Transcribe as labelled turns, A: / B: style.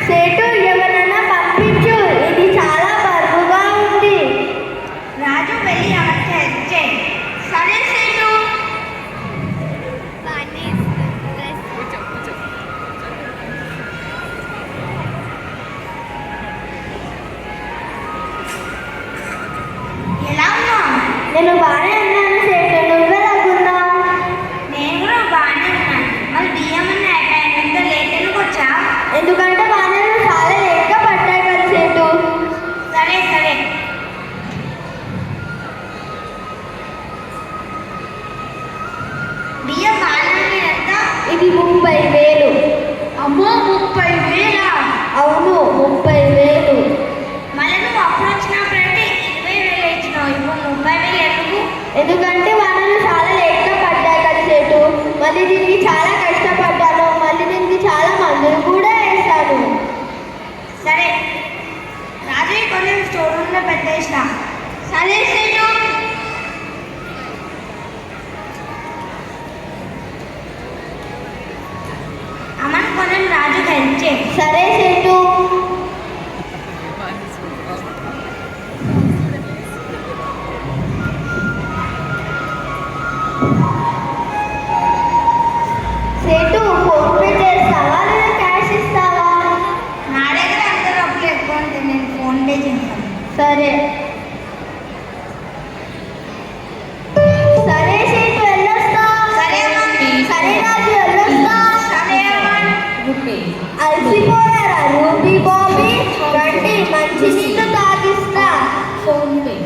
A: సేటు ఎవరైనా పంపించు, ఇది చాలా బరువుగా ఉంది.
B: రాజు వెళ్ళి అమ్మకి హెల్ప్ చేయి. సరే సేటు. ఎలా ఉన్నావు?
A: నేను బాగానే ఉన్నాను సేటు, నువ్వెలా ఉన్నావు?
B: నేను కూడా బాగానే ఉన్నాను. మరి బియ్యం ఎంత లేట్ ఎందుకు వచ్చా?
A: ఎందుకంటే వానలు చాలా లేట్గా పడ్డాయి కదా సేటు.
B: సరే సరే. బియ్యం బాగానే ఎంత?
A: ఇది 30,000.
B: అమ్మో 30,000.
A: అవును 30,000.
B: మళ్ళీ నువ్వు అప్పుడు వచ్చినప్పుడంటే 20,000 ఇచ్చినావు. ఇప్పుడు 30,000 ఎందుకు?
A: ఎందుకంటే వానలు చాలా లేట్గా పడ్డాయి కదా సేటు. మళ్ళీ దీనికి చాలా కష్టపడ్డాను, మళ్ళీ దీనికి చాలా మందులు కూడా వేస్తాను.
B: సరే రాజు కొంచెం స్టోర్ రూమ్లో పెట్టేసిన. సరే సేటు. అమ్మను కొంచెం రాజుకి హెల్ప్ చేయి.
A: సరే సేటు. సేటు ఫోన్ పే చేస్తావా లేదా క్యాష్ ఇస్తావా?
B: నా దగ్గర అంత డబ్బులు ఎక్కువ ఉంటుంది, నేను ఫోన్ పే చేస్తాను.
A: సరే సరే సేటు వెళ్ళొస్తా.
B: సరే అమ్మా.
A: సరే రాజు వెళ్ళొస్తా.
B: సరే అమ్మా.
A: అలసిపోయారా రూబీ బాబీ? రండి మంచి నీళ్ళు తాగిస్తా. Phone pay.